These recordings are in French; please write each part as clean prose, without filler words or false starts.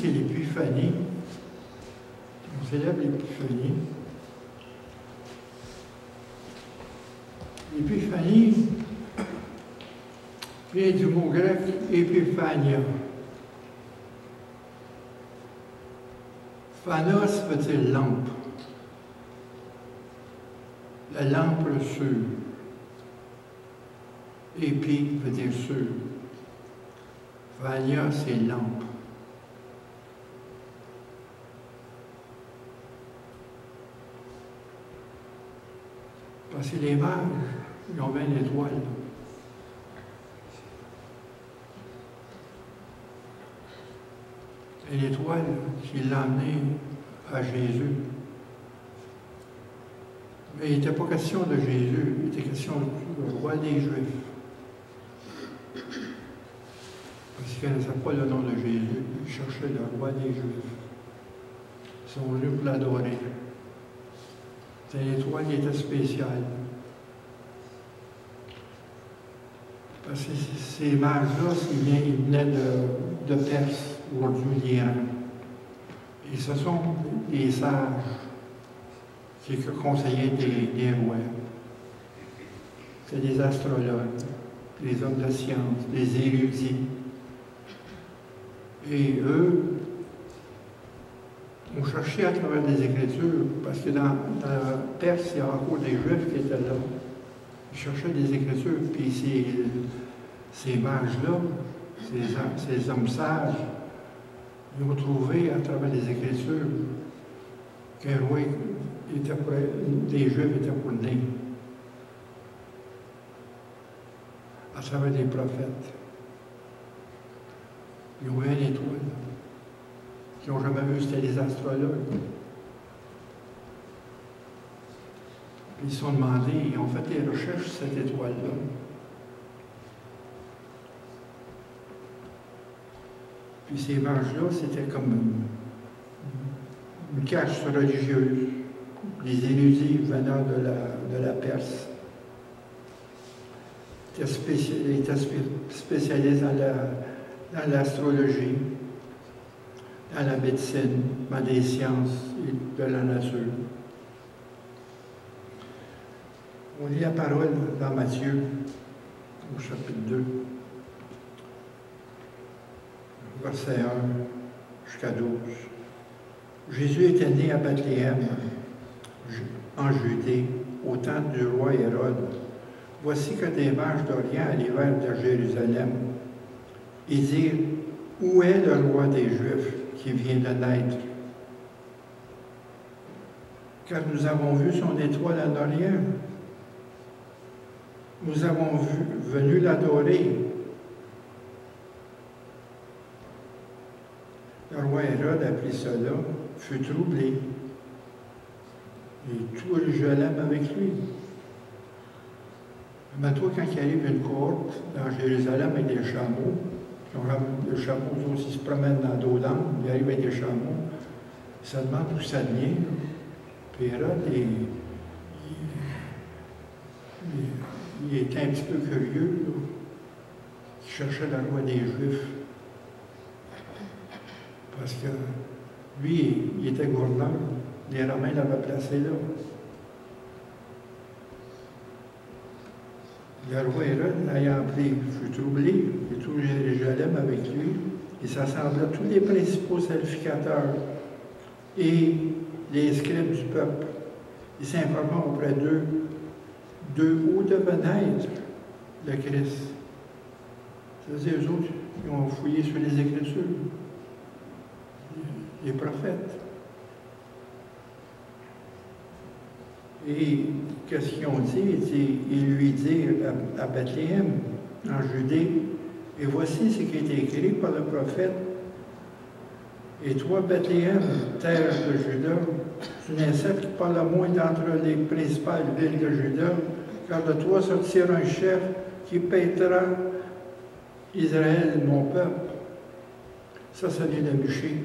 c'est l'Épiphanie. On célèbre l'Épiphanie. L'Épiphanie vient du mot grec épiphania. Phanos veut dire lampe. La lampe sûre. Épi veut dire sûr. Phania, c'est lampe. Parce que les mages, ils ont bien une étoile. Une étoile qui l'a amené à Jésus. Mais il n'était pas question de Jésus, il était question du roi des Juifs. Parce qu'il ne connaissait pas le nom de Jésus, il cherchait le roi des Juifs. Ils sont venus pour l'adorer. C'était une étoile qui était spéciale. Parce que ces mages-là, ils venaient de Perse, aujourd'hui l'Iran. Et ce sont des sages qui conseillaient des rois. C'est des astrologues, des hommes de science, des érudits. Et eux ont cherché à travers des Écritures, parce que dans la Perse, il y a encore des Juifs qui étaient là. Ils cherchaient des Écritures, puis ces mages-là, ces hommes sages, ils ont trouvé à travers les Écritures qu'un roi des Juifs était pour naître. À travers les prophètes. Ils ont vu une étoile. Qui n'ont jamais vu, c'était les astrologues. Puis ils se sont demandé, ils ont fait des recherches sur cette étoile-là. Puis ces mages-là, c'était comme une cache religieuse. Les érudits venant de la Perse. Ils étaient spécialisés dans l'astrologie, dans la médecine, dans les sciences de la nature. On lit la parole dans Matthieu, au chapitre 2, verset 1 jusqu'à 12. Jésus était né à Bethléem, en Judée, au temps du roi Hérode. Voici que des mages d'Orient arrivèrent de Jérusalem et dirent, où est le roi des Juifs qui vient de naître? Car nous avons vu son étoile en Orient. Nous avons venu l'adorer. Le roi Hérode apprit cela, fut troublé, et tout Jérusalem avec lui. Mais toi, quand il arrive une cohorte dans Jérusalem avec des chameaux, les chameaux aussi se promènent dans d'autres langues, ils arrivent avec des chameaux, ils se demandent d'où ça vient. Puis Hérode, il était un petit peu curieux, là. Il cherchait le roi des Juifs. Parce que lui, il était gouverneur. Les Romains l'avaient placé là. Le roi Hérode, l'ayant appris, fut troublé, et tout Jérusalem avec lui. Il s'assembla tous les principaux sacrificateurs et les scribes du peuple. Il s'informa auprès d'eux où devait naître le Christ. C'est-à-dire, eux autres, ils ont fouillé sur les Écritures, les prophètes. Et qu'est-ce qu'ils ont dit? Ils lui dirent à Bethléem, en Judée, et voici ce qui est écrit par le prophète. Et toi, Bethléem, terre de Juda, tu n'acceptes pas le moins d'entre les principales villes de Juda, car de toi sortira un chef qui paîtra Israël, mon peuple. Ça vient de Michée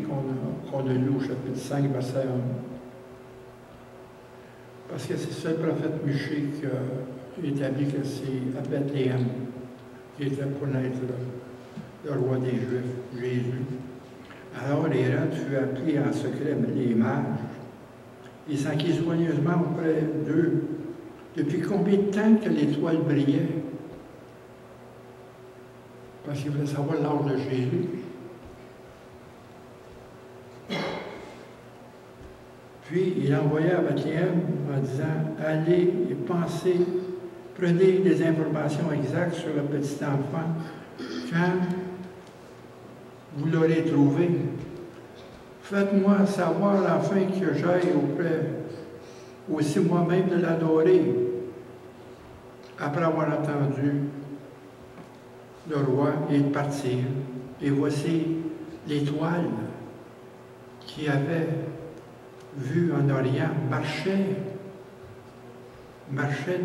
qu'on a lu au chapitre 5, verset 1. Parce que c'est ça le prophète Michée qui a établi que c'est à Bethléem qui était pour naître le roi des Juifs, Jésus. Alors Hérode Hérode fut appris en secret les mages. Il s'enquit soigneusement auprès d'eux. Depuis combien de temps que l'étoile brillait? Parce qu'il voulait savoir l'âge de Jésus. Puis il envoya à Bethléem en disant, allez et pensez, prenez des informations exactes sur le petit enfant. Quand vous l'aurez trouvé, faites-moi savoir afin que j'aille auprès, aussi moi-même de l'adorer. Après avoir entendu le roi et de partir, et voici l'étoile qui avait vu en Orient marchait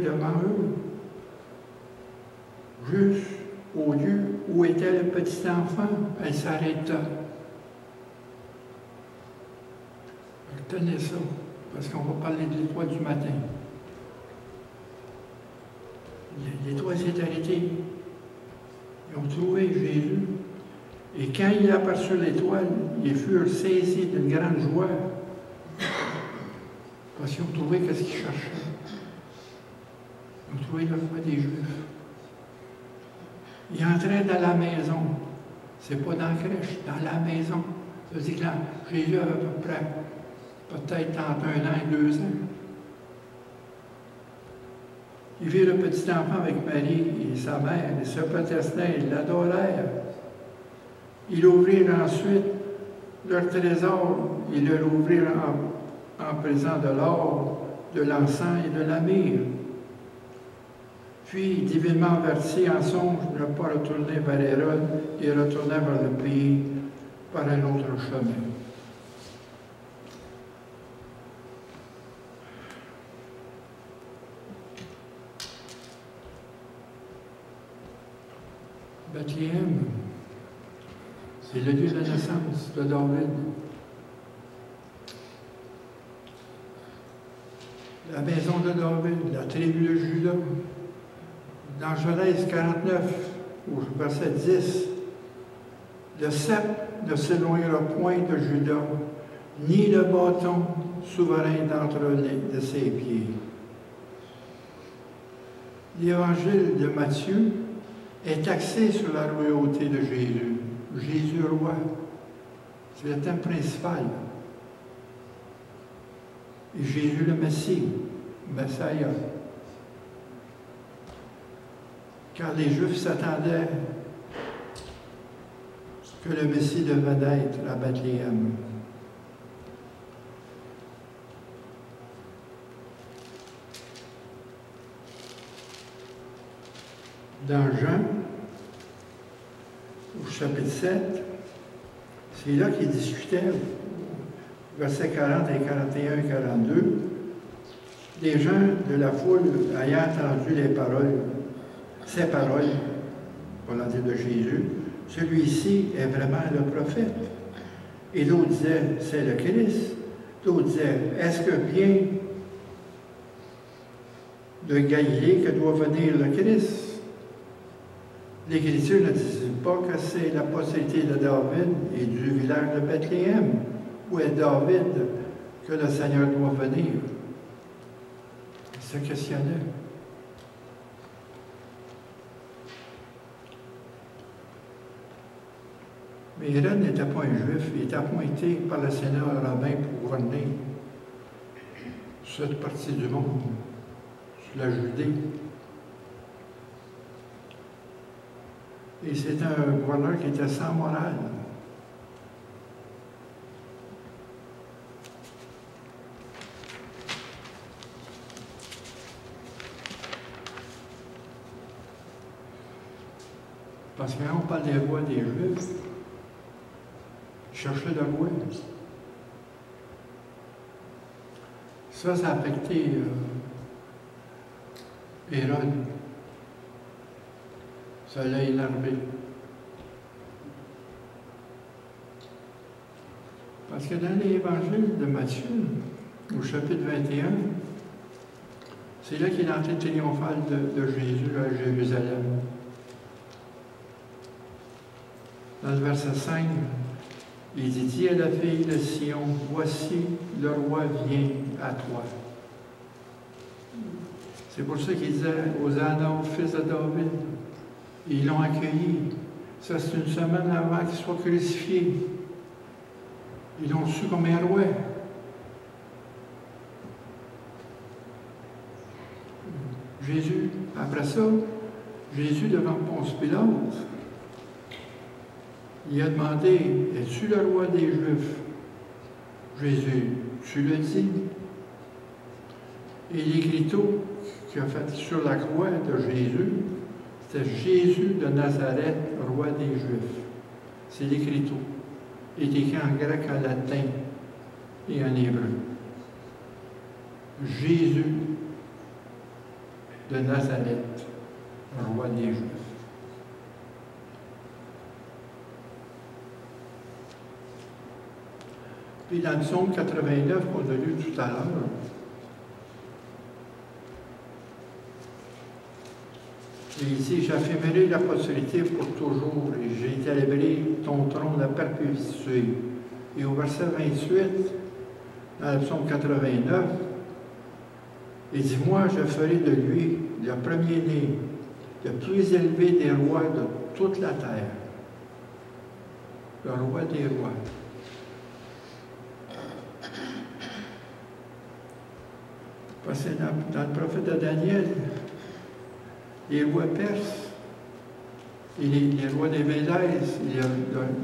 devant eux, juste au lieu où était le petit enfant. Elle s'arrêta. Retenez ça, parce qu'on va parler de l'étoile du matin. L'étoile s'est arrêtée. Ils ont trouvé Jésus. Et quand il a aperçu l'étoile, ils furent saisis d'une grande joie. Parce qu'ils ont trouvé ce qu'ils cherchaient. Ils ont trouvé le roi des Juifs. Ils entraient dans la maison. C'est pas dans la crèche, dans la maison. Ça veut dire que là, Jésus avait à peu près, peut-être entre 1 an et 2 ans. Ils virent le petit enfant avec Marie et sa mère, ils se protestaient, ils l'adorèrent. Ils ouvrirent ensuite leur trésor, ils leur ouvrirent en présent de l'or, de l'encens et de la myrrhe. Puis, divinement avertis en songe de ne pas retourner vers Hérode, ils retournèrent vers le pays par un autre chemin. Bethléem, c'est le lieu de la naissance de David. La maison de David, la tribu de Juda. Dans Genèse 49, au verset 10, le sceptre ne s'éloignera point de Juda, ni le bâton souverain d'entre de ses pieds. L'évangile de Matthieu est axé sur la royauté de Jésus. Jésus roi. C'est le thème principal. Et Jésus le Messie, Messiah. Car les Juifs s'attendaient que le Messie devait naître à Bethléem. Dans Jean, au chapitre 7, c'est là qu'il discutait, versets 40 et 41 et 42, les gens de la foule ayant entendu ces paroles, pour l'en dire de Jésus, celui-ci est vraiment le prophète. Et d'autres disaient, c'est le Christ. D'autres disaient, est-ce que bien de Galilée que doit venir le Christ? L'Écriture ne dit pas que c'est la postérité de David et du village de Bethléem, où est David, que le Seigneur doit venir. Il se questionnait. Mais Hérode n'était pas un juif, il était appointé par le Sénat romain pour gouverner cette partie du monde, sur la Judée. Et c'est un gouverneur qui était sans morale. Parce que quand on parle des rois des Juifs, ils cherchaient le roi. Ça a affecté Hérode. Ça l'a énervé. Parce que dans l'évangile de Matthieu, au chapitre 21, c'est là qu'il est l'entrée triomphale de Jésus à Jérusalem. Dans le verset 5, Il dit, dis à la fille de Sion, voici, le roi vient à toi. C'est pour ça qu'il disait aux Adam, fils de David. Ils l'ont accueilli. Ça, c'est une semaine avant qu'il soit crucifié. Ils l'ont reçu comme un roi. Jésus, après ça, Jésus devant Ponce Pilate, il a demandé, es-tu le roi des Juifs? Jésus, tu le dis. Et l'écriteau qu'il a fait sur la croix de Jésus, c'était Jésus de Nazareth, roi des Juifs. C'est l'écriteau. Il est écrit en grec, en latin et en hébreu. Jésus de Nazareth, roi des Juifs. Puis dans le psaume 89 qu'on a lu tout à l'heure, il dit, j'affirmerai la postérité pour toujours, et j'établirai ton trône à perpétuité. Et au verset 28, dans le psaume 89, il dit, moi, je ferai de lui le premier-né, le plus élevé des rois de toute la terre. Le roi des rois. Parce que dans le prophète de Daniel, les rois perses, et les rois des Médès,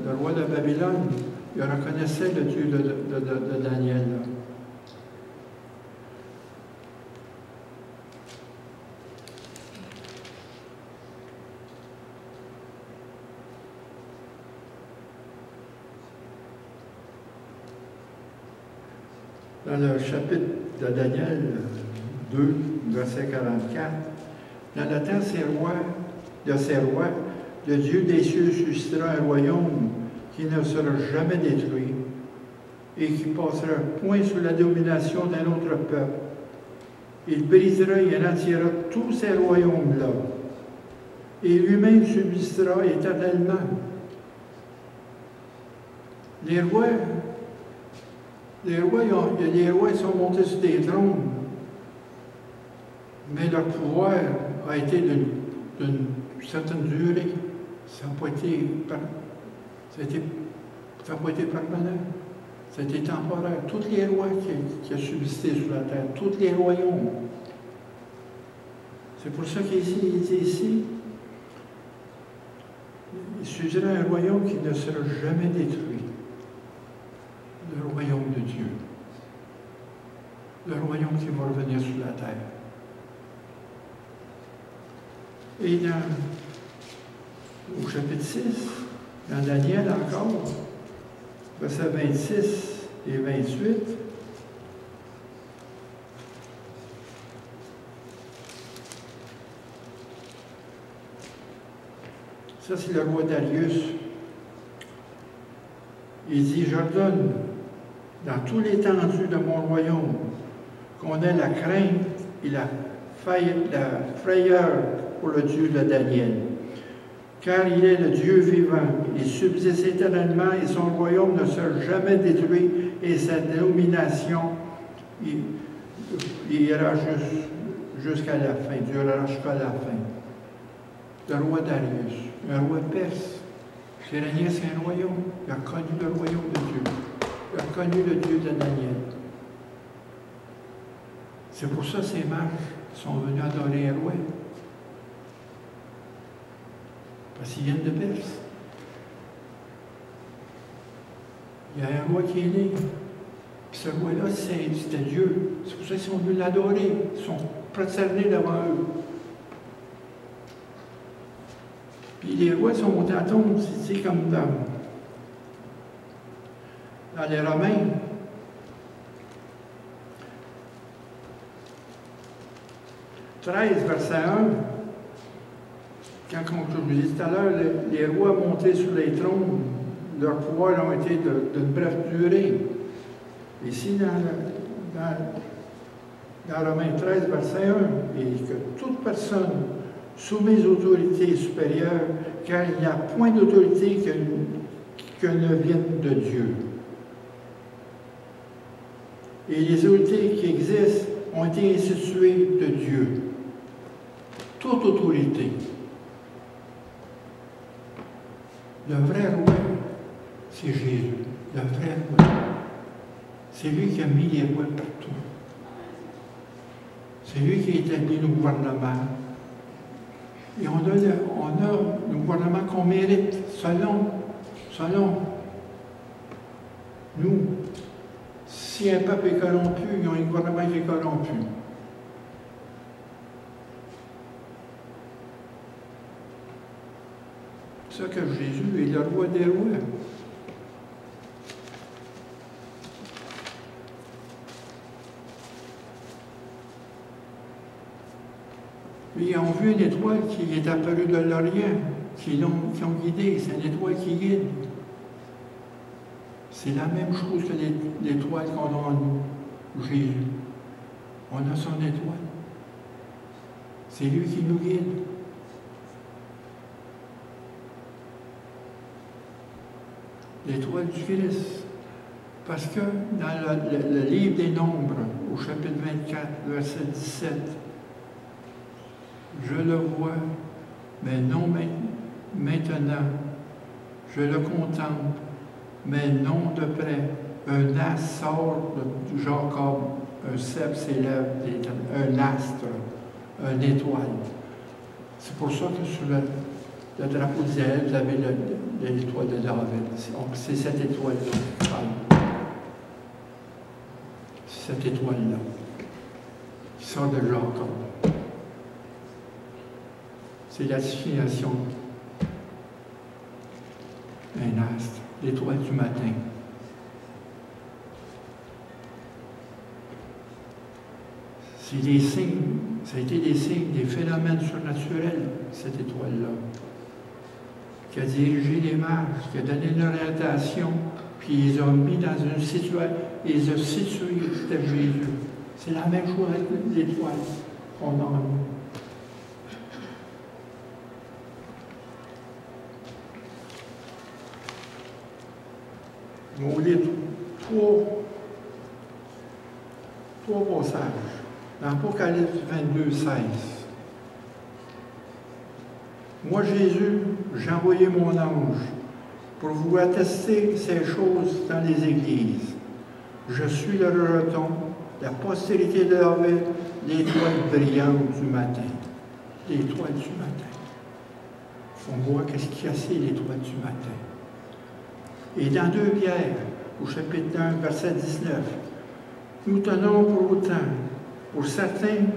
le roi de Babylone, ils reconnaissaient le Dieu de Daniel. Là. Dans le chapitre de Daniel 2, verset 44, dans le temps de ces rois, le Dieu des cieux suscitera un royaume qui ne sera jamais détruit et qui passera point sous la domination d'un autre peuple. Il brisera et anéantira tous ces royaumes-là, et lui-même subsistera éternellement. Les rois sont montés sur des trônes, mais leur pouvoir a été d'une certaine durée. Ça n'a pas été permanent. Ça a été temporaire. Tous les rois qui ont subsisté sur la terre, tous les royaumes. C'est pour ça qu'il dit ici, il suffira un royaume qui ne sera jamais détruit. Le royaume de Dieu. Le royaume qui va revenir sur la terre. Et au chapitre 6, dans Daniel encore, versets 26 et 28, ça c'est le roi Darius. Il dit, j'ordonne dans tout l'étendue de mon royaume qu'on ait la crainte et la frayeur pour le Dieu de Daniel. Car il est le Dieu vivant, il subsiste éternellement et son royaume ne sera jamais détruit et sa domination il ira jusqu'à la fin, durera jusqu'à la fin. Le roi Darius, un roi perse, qui régnait sur un royaume, il a connu le royaume de Dieu, il a connu le Dieu de Daniel. C'est pour ça que ces mages sont venus adorer un roi. Parce qu'ils viennent de Perse. Il y a un roi qui est né. Puis ce roi-là, c'était Dieu. C'est pour ça qu'ils sont venus l'adorer. Ils sont prosternés devant eux. Puis les rois sont montés à tombe, c'est comme dans les Romains. « 13, verset 1, quand je vous disais tout à l'heure, les rois montés sur les trônes, leurs pouvoirs ont été d'une brève durée. Ici, dans Romains 13, verset 1, et que toute personne soumise aux autorités supérieures, car il n'y a point d'autorité que ne viennent de Dieu. Et les autorités qui existent ont été instituées de Dieu. Toute autorité. Le vrai roi, c'est Jésus. Le vrai roi. C'est lui qui a mis les rois partout. C'est lui qui a établi nos gouvernements. Et on a le gouvernement qu'on mérite, selon nous. Si un peuple est corrompu, ils ont un gouvernement qui est corrompu. C'est ça que Jésus est le roi des rois. Puis ils ont vu une étoile qui est apparue de l'Orient, qui ont guidé. C'est une étoile qui guide. C'est la même chose que l'étoile qu'on a en nous, Jésus. On a son étoile. C'est lui qui nous guide. L'étoile du Christ. Parce que dans le livre des Nombres, au chapitre 24, verset 17, je le vois, mais non maintenant. Je le contemple, mais non de près. Un astre sort de Jacob, un cep s'élève, un astre, une étoile. C'est pour ça que sur le drapeau d'Israël, vous avez l'étoile de David. C'est cette étoile-là. C'est cette étoile-là qui sort de Jacob. C'est la signification d'un astre, l'étoile du matin. C'est des signes, ça a été des signes, des phénomènes surnaturels, cette étoile-là, qui a dirigé les mages, qui a donné une orientation, puis ils les ont mis dans une situation, ils les ont situés, c'était Jésus. C'est la même chose avec l'étoile qu'on a en nous. On lit trois passages. Dans Apocalypse 22, 16. Moi, Jésus, j'ai envoyé mon ange pour vous attester ces choses dans les églises. Je suis le rejeton, la postérité de David, l'étoile brillante du matin. L'étoile du matin. On voit qu'est-ce qu'il y a, c'est l'étoile du matin. Et dans 2 Pierre, au chapitre 1, verset 19, nous tenons pour autant, pour certains,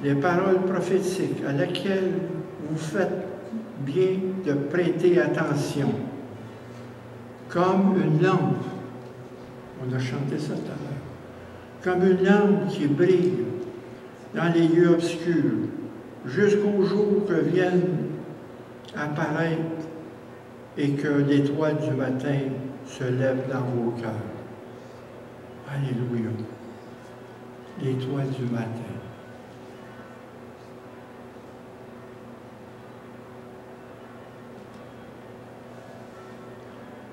les paroles prophétiques à laquelle vous faites bien de prêter attention, comme une lampe, on a chanté ça tout à l'heure, comme une lampe qui brille dans les lieux obscurs, jusqu'au jour que vienne apparaître et que l'étoile du matin se lève dans vos cœurs. Alléluia. L'étoile du matin.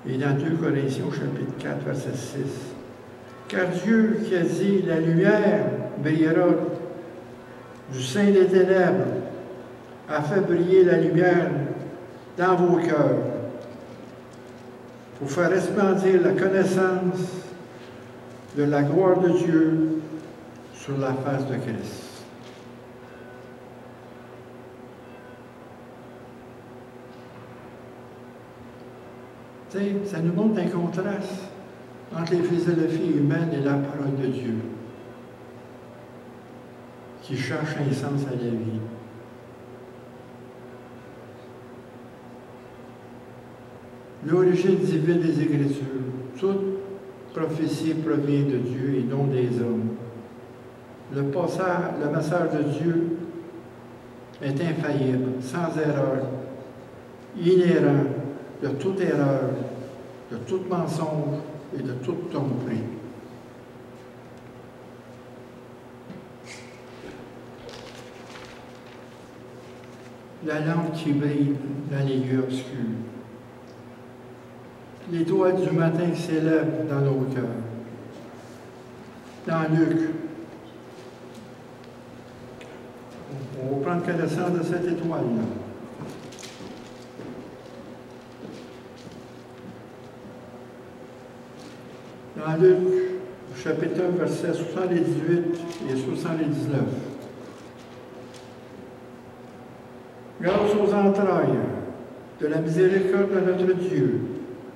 Et dans 2 Corinthiens, chapitre 4, verset 6. Car Dieu qui a dit, la lumière brillera du sein des ténèbres, a fait briller la lumière dans vos cœurs, pour faire resplendir la connaissance de la gloire de Dieu sur la face de Christ. Tu sais, ça nous montre un contraste entre les philosophies humaines et la parole de Dieu, qui cherche un sens à la vie. L'origine divine des Écritures. Toute prophétie provient de Dieu et non des hommes. Le message de Dieu est infaillible, sans erreur, inhérent de toute erreur, de tout mensonge et de toute tromperie. La lampe qui brille dans les lieux obscurs. l'étoile du matin s'élève dans nos cœurs. Dans Luc, on va prendre connaissance de cette étoile-là. Dans Luc, chapitre 1, versets 78 et 79. Grâce aux entrailles de la miséricorde de notre Dieu,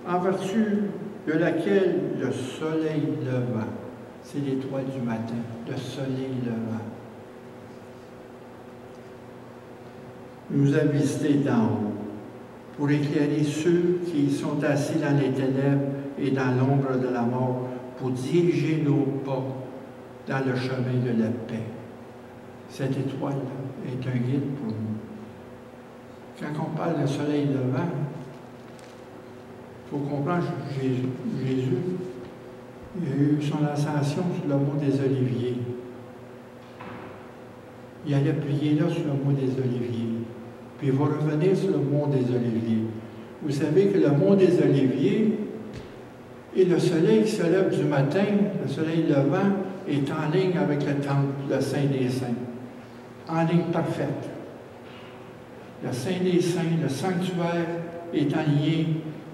en vertu de laquelle le soleil levant, c'est l'étoile du matin, le soleil levant, nous a visités d'en haut pour éclairer ceux qui sont assis dans les ténèbres et dans l'ombre de la mort, pour diriger nos pas dans le chemin de la paix. Cette étoile-là est un guide pour nous. Quand on parle de soleil levant, il faut comprendre que Jésus, il a eu son ascension sur le mont des Oliviers. Il allait prier là sur le mont des Oliviers. Puis il va revenir sur le mont des Oliviers. Vous savez que le mont des Oliviers et le soleil qui se lève du matin, le soleil levant, est en ligne avec le temple, le Saint des Saints. En ligne parfaite. Le Saint des Saints, le sanctuaire, est en lien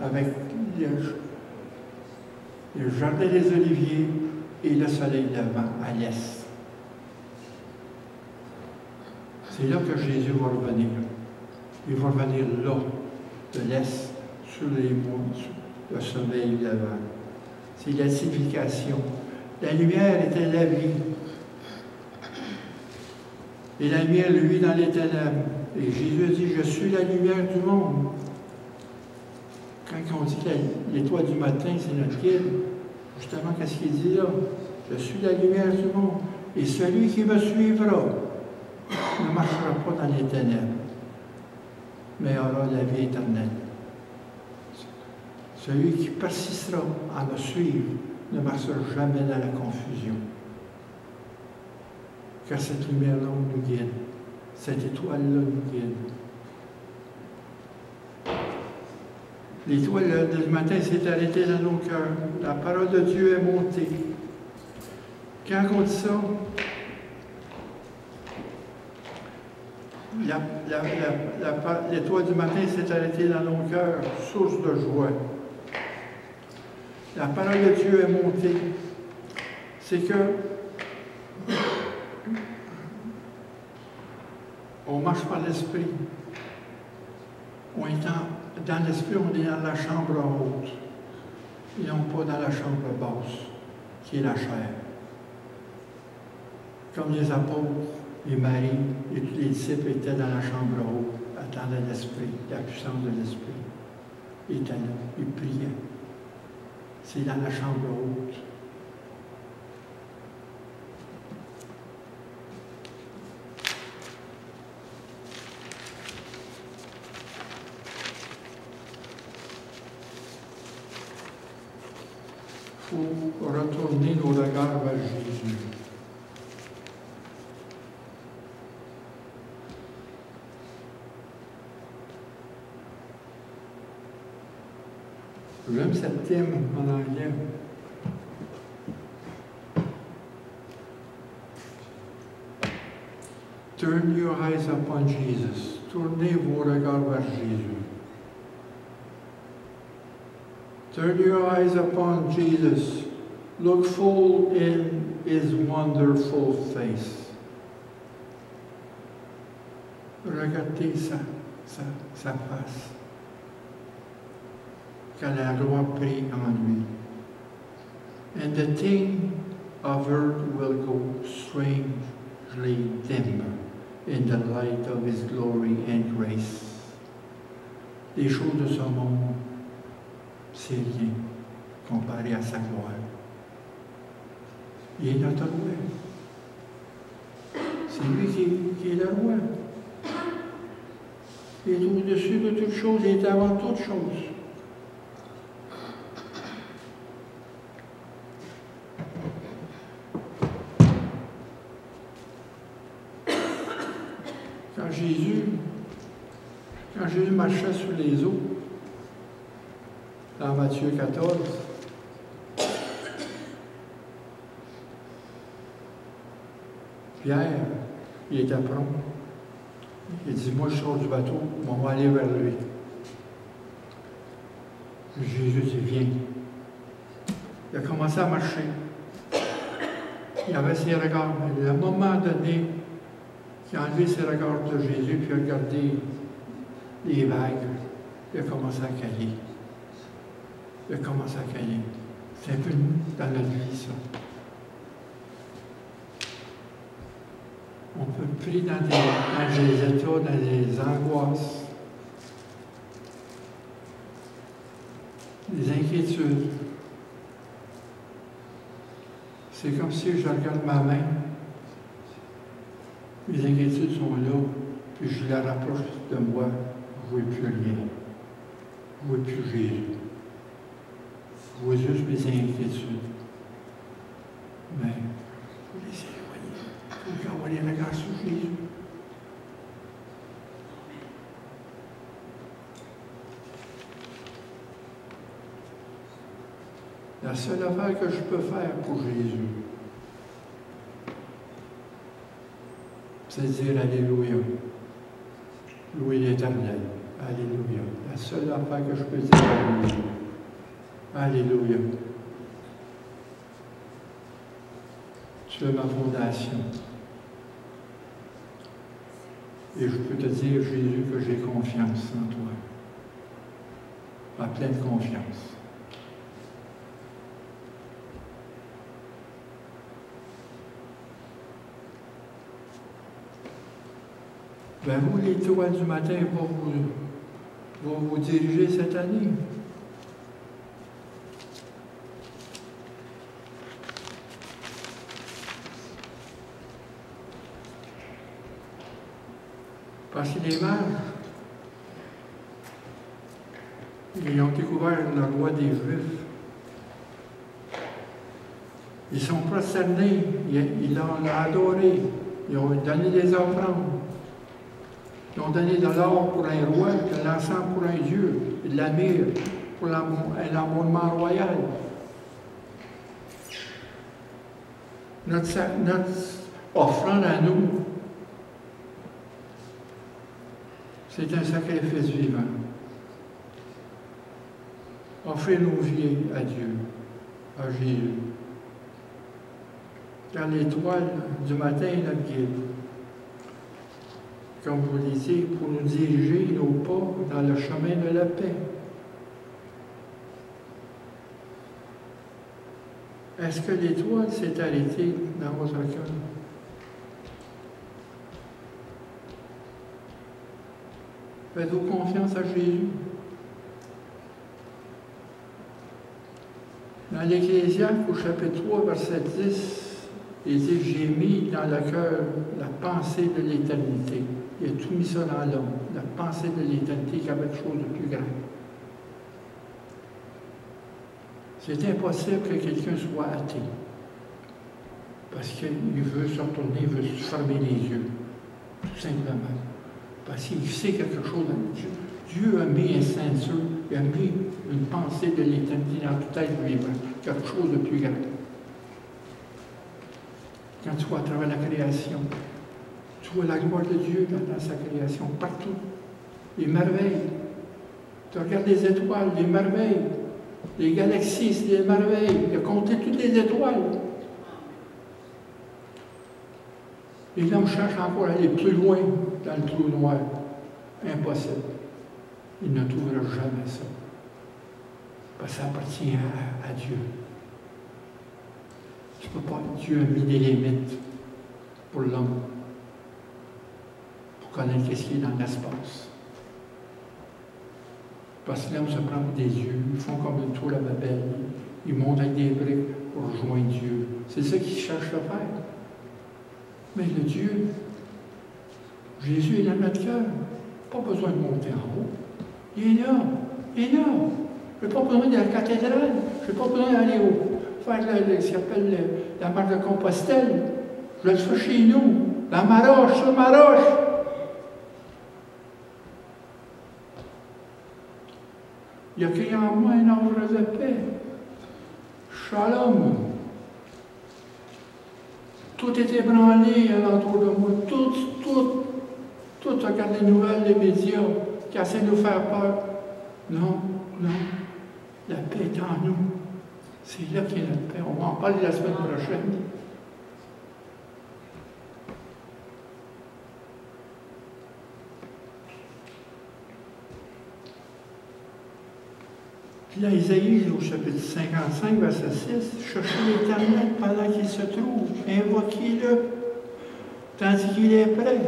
avec le jardin des Oliviers et le soleil levant à l'est. C'est là que Jésus va revenir. Il va revenir là, de l'est, sur les monts, le soleil levant. C'est la signification. La lumière était la vie. Et la lumière, lui, dans les ténèbres. Et Jésus a dit, je suis la lumière du monde. Quand on dit que l'étoile du matin, c'est notre guide, justement, qu'est-ce qu'il dit là? Je suis la lumière du monde. Et celui qui me suivra ne marchera pas dans les ténèbres, mais aura la vie éternelle. Celui qui persistera à me suivre ne marchera jamais dans la confusion. Car cette lumière-là nous guide. Cette étoile-là nous guide. L'étoile du matin s'est arrêtée dans nos cœurs. La parole de Dieu est montée. Quand on dit ça, l'étoile du matin s'est arrêtée dans nos cœurs, source de joie. La parole de Dieu est montée. C'est que on marche par l'esprit. On est dans l'esprit, on est dans la chambre haute. Et non pas dans la chambre basse, qui est la chair. Comme les apôtres, et Marie et tous les disciples étaient dans la chambre haute, attendaient l'esprit, la puissance de l'esprit. Ils étaient là, ils priaient. C'est dans la chambre haute. Il faut retourner nos regards vers Jésus. J'aime cette thème en anglais. Turn your eyes upon Jesus. Tournez vos regards vers Jésus. Turn your eyes upon Jesus. Look full in his wonderful face. Regardez sa face. Car la loi prie en lui. And the thing of earth will go strangely dim in the light of his glory and grace. Les choses de ce monde, c'est rien comparé à sa gloire. Il est notre roi. C'est lui qui est le roi. Il est au-dessus de toutes choses, il est avant toutes choses. Quand Jésus marchait sur les eaux, dans Matthieu 14. Pierre, il était prompt. Il dit, moi je sors du bateau, on va aller vers lui. Jésus dit, viens. Il a commencé à marcher. Il avait ses regards, mais à un moment donné, il a enlevé ses regards de Jésus, puis il a regardé les vagues. Il a commencé à cailler. Il a commencé à cailler. C'est un peu dans notre vie, ça. On peut prier dans des états, dans des angoisses, des inquiétudes. C'est comme si je regarde ma main, mes inquiétudes sont là, puis je la rapproche de moi, je ne vois plus rien. Je ne vois plus Jésus. Je vois juste mes inquiétudes. Mais il faut les éloigner. Il faut envoyer les regards sur Jésus. La seule affaire que je peux faire pour Jésus, c'est de dire Alléluia. Louer l'Éternel. Alléluia. La seule affaire que je peux dire, Alléluia. Alléluia. Tu es ma fondation. Et je peux te dire, Jésus, que j'ai confiance en toi. Ma pleine confiance. Ben vous, l'étoile du matin va vous diriger cette année. Parce que les mages, ils ont découvert la loi des Juifs. Ils sont prosternés, ils l'ont adoré, ils ont donné des offrandes. Ils ont donné de l'or pour un roi, de l'encens pour un dieu, et de la myrrhe pour l'abonnement royal. Notre offrande à nous, c'est un sacrifice vivant. Offrez nos vies à Dieu, à Jésus. Car l'étoile du matin est notre guide. Comme vous le disiez, pour nous diriger nos pas dans le chemin de la paix. Est-ce que l'étoile s'est arrêtée dans votre cœur? Faites-vous confiance à Jésus? Dans l'Ecclésiaste, au chapitre 3, verset 10, il dit, j'ai mis dans le cœur la pensée de l'éternité. Il a tout mis ça dans l'homme, la pensée de l'éternité qui avait quelque chose de plus grand. C'est impossible que quelqu'un soit athée. Parce qu'il veut se retourner, il veut se fermer les yeux. Tout simplement. Parce qu'il sait quelque chose dans Dieu. Dieu a mis un ceinture, il a mis une pensée de l'éternité dans toute être vivant. Quelque chose de plus grand. Quand tu vois à travers la création, tu vois la gloire de Dieu dans sa création, partout. Les merveilles. Tu regardes les étoiles, les merveilles. Les galaxies, c'est des merveilles. Il a compté toutes les étoiles. Et l'homme cherche encore à aller plus loin dans le trou noir. Impossible. Il ne trouvera jamais ça. Parce que ça appartient à Dieu. Tu ne peux pas. Dieu a mis des limites pour l'homme. Pour connaître ce qui est dans l'espace. Parce que l'homme se prend pour des yeux, ils font comme une tour à Babel, ils montent avec des briques pour rejoindre Dieu. C'est ça qu'ils cherchent à faire. Mais le Dieu, Jésus est dans notre cœur. Pas besoin de monter en haut. Il est là. Il est là. Je n'ai pas besoin de la cathédrale. Je n'ai pas besoin d'aller faire ce qu'on appelle la marche de Compostelle. Je le fais chez nous. La Maroche, sur Maroche. Il a créé en moi un ordre de paix. Shalom. Tout est ébranlé alentour de moi. Tout regarde les nouvelles, les médias qui essaient de nous faire peur. Non. La paix est en nous. C'est là qu'il y a notre paix. On va en parler la semaine prochaine. Puis là, Isaïe, au chapitre 55, verset 6, « Cherchez l'Éternel pendant qu'il se trouve, invoquez-le, tandis qu'il est prêt. »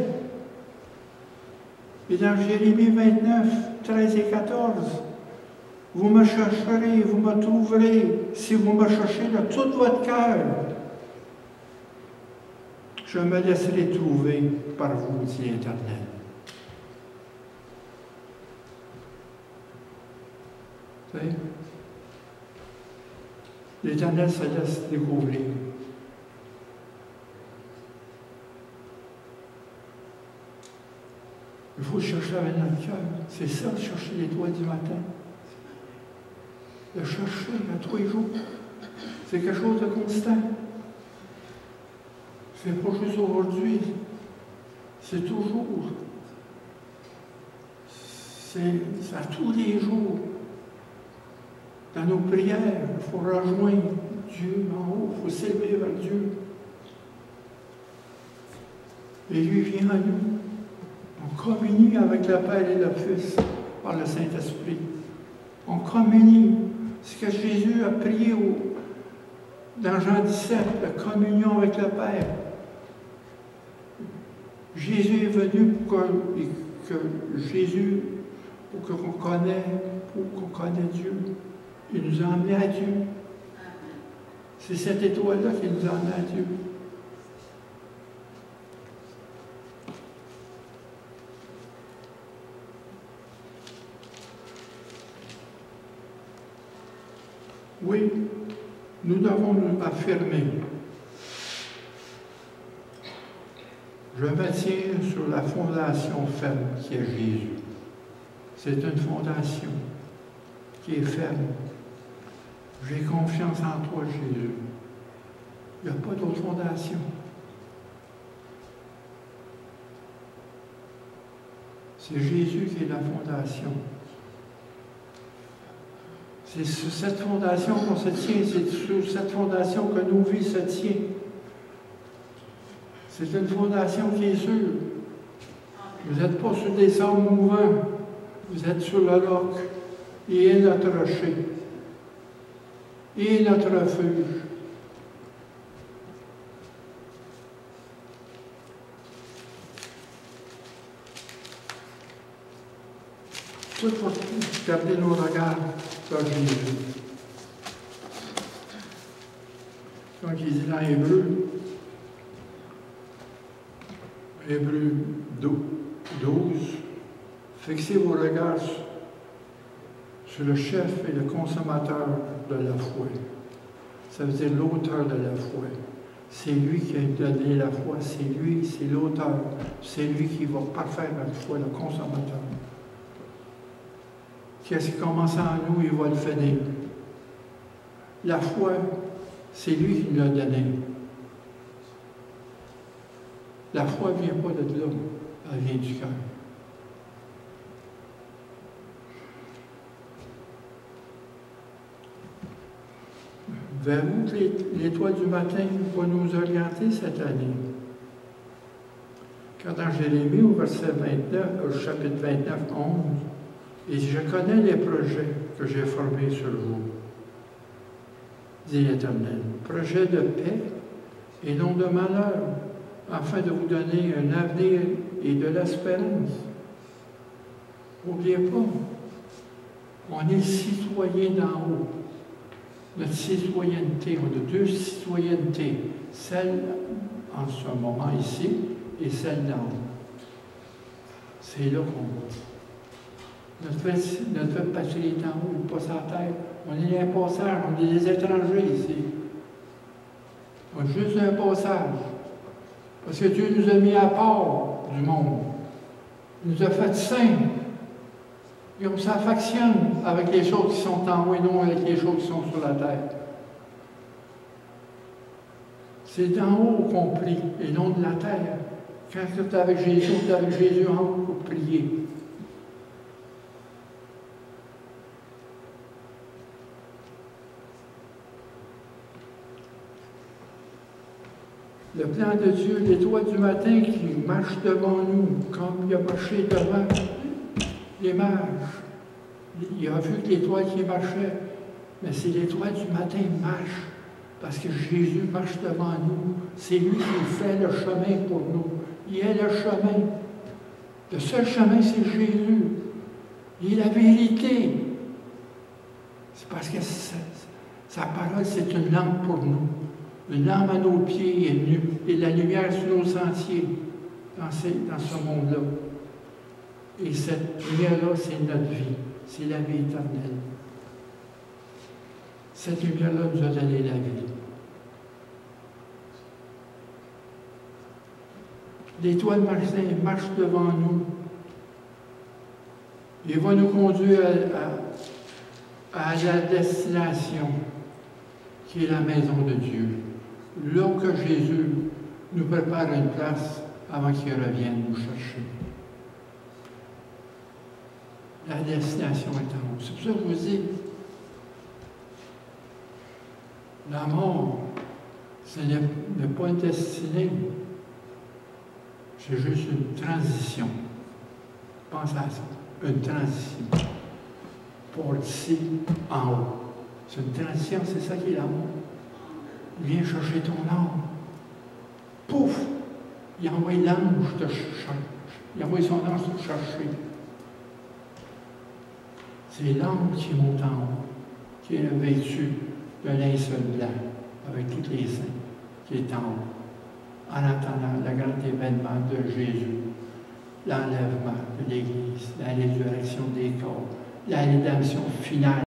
Et dans Jérémie 29, 13 et 14, « Vous me chercherez, vous me trouverez, si vous me cherchez de tout votre cœur. Je me laisserai trouver par vous, dit l'Éternel. » L'Éternel se laisse découvrir. Il faut chercher avec notre cœur. C'est ça, chercher l'étoile du matin. Le chercher à tous les jours. C'est quelque chose de constant. C'est pas juste aujourd'hui. C'est toujours. C'est à tous les jours. Dans nos prières, il faut rejoindre Dieu en haut, il faut s'élever vers Dieu. Et lui vient à nous. On communie avec le Père et le Fils par le Saint-Esprit. On communie. C'est ce que Jésus a prié dans Jean 17, la communion avec le Père. Jésus est venu pour qu'on connaisse Dieu. Il nous a emmenés à Dieu. C'est cette étoile-là qui nous a emmenés à Dieu. Oui, nous devons nous affirmer. Je me tiens sur la fondation ferme qui est Jésus. C'est une fondation qui est ferme. J'ai confiance en toi, Jésus. Il n'y a pas d'autre fondation. C'est Jésus qui est la fondation. C'est sur cette fondation qu'on se tient, c'est sur cette fondation que nos vies se tiennent. C'est une fondation qui est sûre. Vous n'êtes pas sur des sables mouvants, vous êtes sur le roc. Il est notre rocher. Il est notre refuge. Tout pour garder nos regards sur Jésus. Comme il dit dans Hébreu 12, fixez vos regards sur le chef et le consommateur de la foi. Ça veut dire l'auteur de la foi. C'est lui qui a donné la foi, c'est lui, c'est l'auteur. C'est lui qui va parfaire notre foi, le consommateur. Qu'est-ce qui commence en nous, il va le finir. La foi, c'est lui qui nous l'a donné. La foi ne vient pas de là, elle vient du cœur. Vers où l'étoile du matin va nous orienter cette année? Quand dans Jérémie, au verset 29, au chapitre 29, 11, et je connais les projets que j'ai formés sur vous, dit l'Éternel, projets de paix et non de malheur, afin de vous donner un avenir et de l'espérance. N'oubliez pas, on est citoyen d'en haut. Notre citoyenneté, on a deux citoyennetés, celle en ce moment ici et celle d'en haut. C'est là qu'on va. Notre patrie est en haut, pas sur la terre. On est un passage, on est des étrangers ici. On est juste un passage. Parce que Dieu nous a mis à part du monde. Il nous a fait saints. Et on s'affectionne avec les choses qui sont en haut et non avec les choses qui sont sur la terre. C'est d'en haut qu'on prie et non de la terre. Quand tu es avec Jésus, tu es avec Jésus en haut pour prier. Le plan de Dieu, l'étoile du matin qui marche devant nous, comme il a marché devant les mages. Il a vu que l'étoile qui marchait, mais c'est l'étoile du matin qui marche, parce que Jésus marche devant nous. C'est lui qui fait le chemin pour nous. Il est le chemin. Le seul chemin, c'est Jésus. Il est la vérité. C'est parce que sa parole, c'est une lampe pour nous. Une lampe à nos pieds et la lumière sur nos sentiers dans ce monde-là. Et cette lumière-là, c'est notre vie. C'est la vie éternelle. Cette lumière-là nous a donné la vie. L'étoile marche devant nous. Il va nous conduire à la destination qui est la maison de Dieu. Là que Jésus nous prépare une place avant qu'il revienne nous chercher. La destination est en haut. C'est pour ça que je vous dis, la mort, ce n'est pas une destinée, c'est juste une transition. Pensez à ça, une transition. Pour ici, en haut. C'est une transition, c'est ça qui est l'amour. Il vient chercher ton âme. Pouf! Il envoie l'ange te chercher. Il envoie son ange te chercher. C'est l'ange qui monte en haut, qui est vêtu d'un linceul blanc, avec tous les saints, qui est en haut, en attendant le grand événement de Jésus, l'enlèvement de l'Église, la résurrection des corps, la rédemption finale.